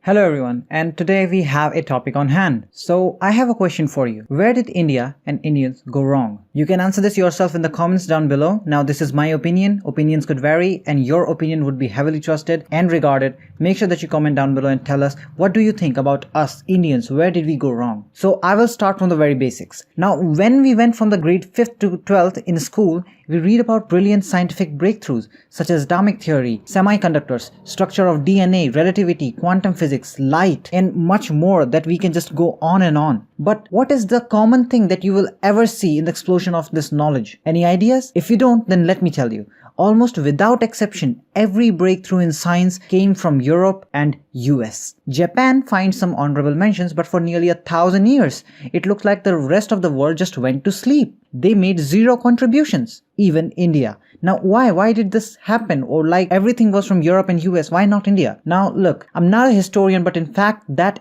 Hello everyone, and today we have a topic on hand. So I have a question for you. Where did India and Indians go wrong? You can answer this yourself in the comments down below. Now this is my opinion. Opinions could vary and your opinion would be heavily trusted and regarded. Make sure that you comment down below and tell us what do you think about us Indians? Where did we go wrong? So I will start from the very basics. Now when we went from the grade 5th to 12th in school, we read about brilliant scientific breakthroughs such as atomic theory, semiconductors, structure of DNA, relativity, quantum physics, light, and much more that we can just go on and on. But what is the common thing that you will ever see in the explosion of this knowledge? Any ideas? If you don't, then let me tell you. Almost without exception, every breakthrough in science came from Europe and US. Japan finds some honorable mentions, but for nearly 1,000 years, it looked like the rest of the world just went to sleep. They made zero contributions, even India. Now why did this happen? Or like everything was from Europe and US, why not India? Now look, I'm not a historian, but in fact that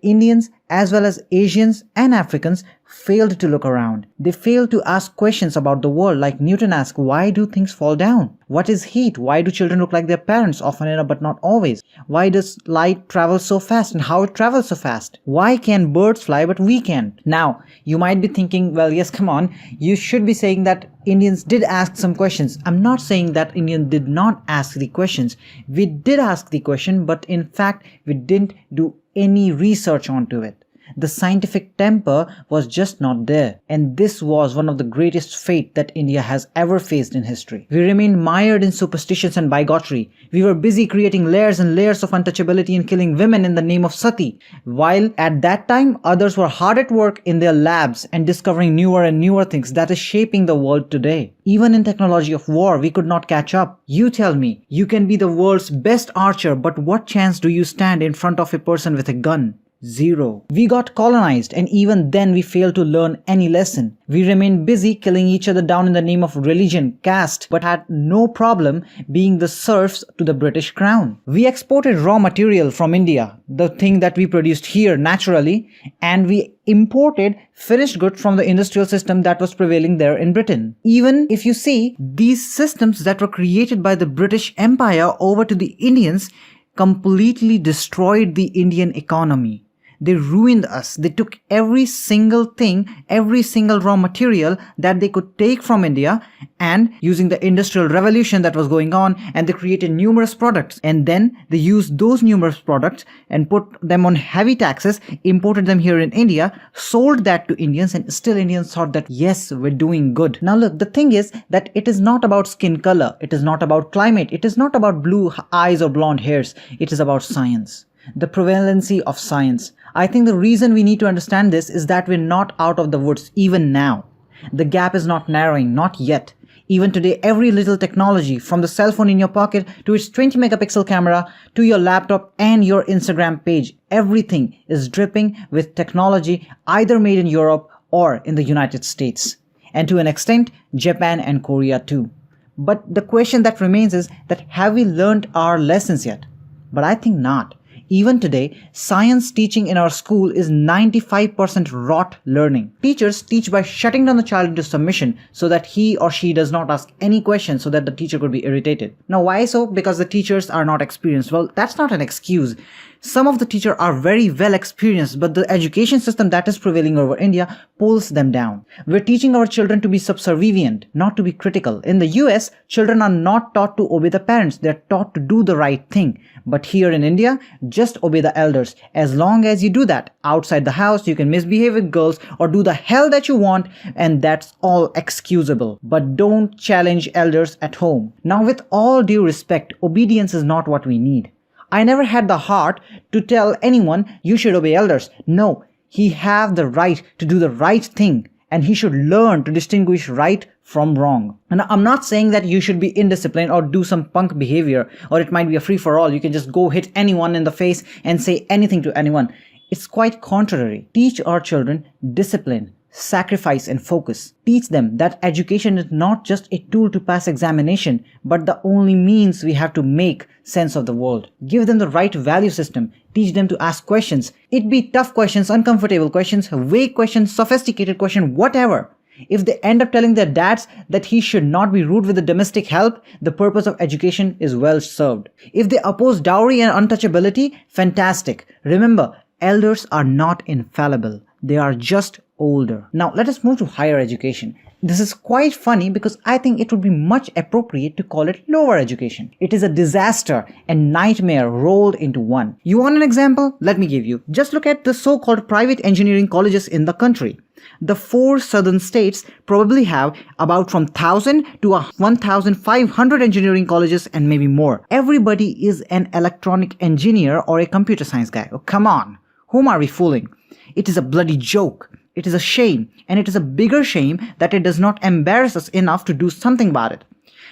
Indians as well as Asians and Africans failed to look around. They failed to ask questions about the world, like Newton asked, why do things fall down? What is heat? Why do children look like their parents? Often enough, but not always. Why does light travel so fast and how it travels so fast? Why can birds fly but we can't? Now, you might be thinking, well, yes, come on. You should be saying that Indians did ask some questions. I'm not saying that Indians did not ask the questions. We did ask the question, but in fact, we didn't do any research onto it. The scientific temper was just not there, and this was one of the greatest fate that India has ever faced in history. We remained mired in superstitions and bigotry. We were busy creating layers and layers of untouchability and killing women in the name of sati, while at that time others were hard at work in their labs and discovering newer and newer things that is shaping the world today. Even in technology of war, we could not catch up. You tell me, you can be the world's best archer, but what chance do you stand in front of a person with a gun? Zero. We got colonized, and even then we failed to learn any lesson. We remained busy killing each other down in the name of religion, caste, but had no problem being the serfs to the British crown. We exported raw material from India, the thing that we produced here naturally, and we imported finished goods from the industrial system that was prevailing there in Britain. Even if you see, these systems that were created by the British Empire over to the Indians completely destroyed the Indian economy. They ruined us. They took every single thing, every single raw material that they could take from India, and using the industrial revolution that was going on, and they created numerous products, and then they used those numerous products and put them on heavy taxes, imported them here in India, sold that to Indians, and still Indians thought that yes, we're doing good. Now look, the thing is that it is not about skin color, it is not about climate, it is not about blue eyes or blonde hairs, it is about science. The prevalency of science. I think the reason we need to understand this is that we're not out of the woods even now. The gap is not narrowing, not yet. Even today, every little technology, from the cell phone in your pocket to its 20 megapixel camera to your laptop and your Instagram page, everything is dripping with technology either made in Europe or in the United States. And to an extent, Japan and Korea too. But the question that remains is that have we learned our lessons yet? But I think not. Even today, science teaching in our school is 95% rote learning. Teachers teach by shutting down the child into submission so that he or she does not ask any questions so that the teacher could be irritated. Now why so? Because the teachers are not experienced. Well, that's not an excuse. Some of the teachers are very well experienced, but the education system that is prevailing over India pulls them down. We're teaching our children to be subservient, not to be critical. In the US, children are not taught to obey the parents, they're taught to do the right thing. But here in India, just obey the elders. As long as you do that, outside the house, you can misbehave with girls or do the hell that you want, and that's all excusable. But don't challenge elders at home. Now, with all due respect, obedience is not what we need. I never had the heart to tell anyone you should obey elders. No, he have the right to do the right thing, and he should learn to distinguish right from wrong. And I'm not saying that you should be indisciplined or do some punk behavior, or it might be a free-for-all. You can just go hit anyone in the face and say anything to anyone. It's quite contrary. Teach our children discipline, sacrifice, and focus. Teach them that education is not just a tool to pass examination, but the only means we have to make sense of the world. Give them the right value system. Teach them to ask questions. It be tough questions, uncomfortable questions, vague questions, sophisticated questions, whatever. If they end up telling their dads that he should not be rude with the domestic help, the purpose of education is well served. If they oppose dowry and untouchability, fantastic. Remember, elders are not infallible. They are just older. Now let us move to higher education. This is quite funny because I think it would be much appropriate to call it lower education. It is a disaster and nightmare rolled into one. You want an example? Let me give you. Just look at the so-called private engineering colleges in the country. The 4 southern states probably have about from 1,000 to 1,500 engineering colleges and maybe more. Everybody is an electronic engineer or a computer science guy. Oh, come on. Whom are we fooling? It is a bloody joke. It is a shame, and it is a bigger shame that it does not embarrass us enough to do something about it.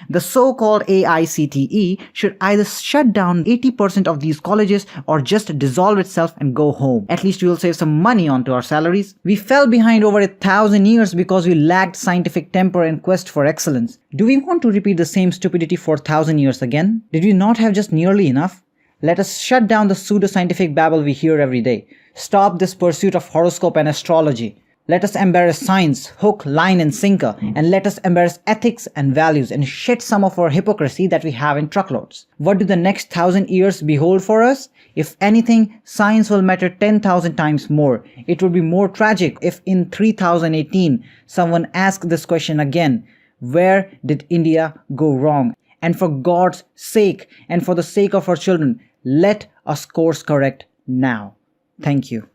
The so-called AICTE should either shut down 80% of these colleges or just dissolve itself and go home. At least we will save some money onto our salaries. We fell behind over 1,000 years because we lacked scientific temper and quest for excellence. Do we want to repeat the same stupidity for 1,000 years again? Did we not have just nearly enough? Let us shut down the pseudo-scientific babble we hear every day. Stop this pursuit of horoscope and astrology. Let us embrace science, hook, line and sinker, and let us embrace ethics and values and shed some of our hypocrisy that we have in truckloads. What do the next 1,000 years behold for us? If anything, science will matter 10,000 times more. It would be more tragic if in 3018 someone asked this question again. Where did India go wrong? And for God's sake and for the sake of our children, let us course correct now. Thank you.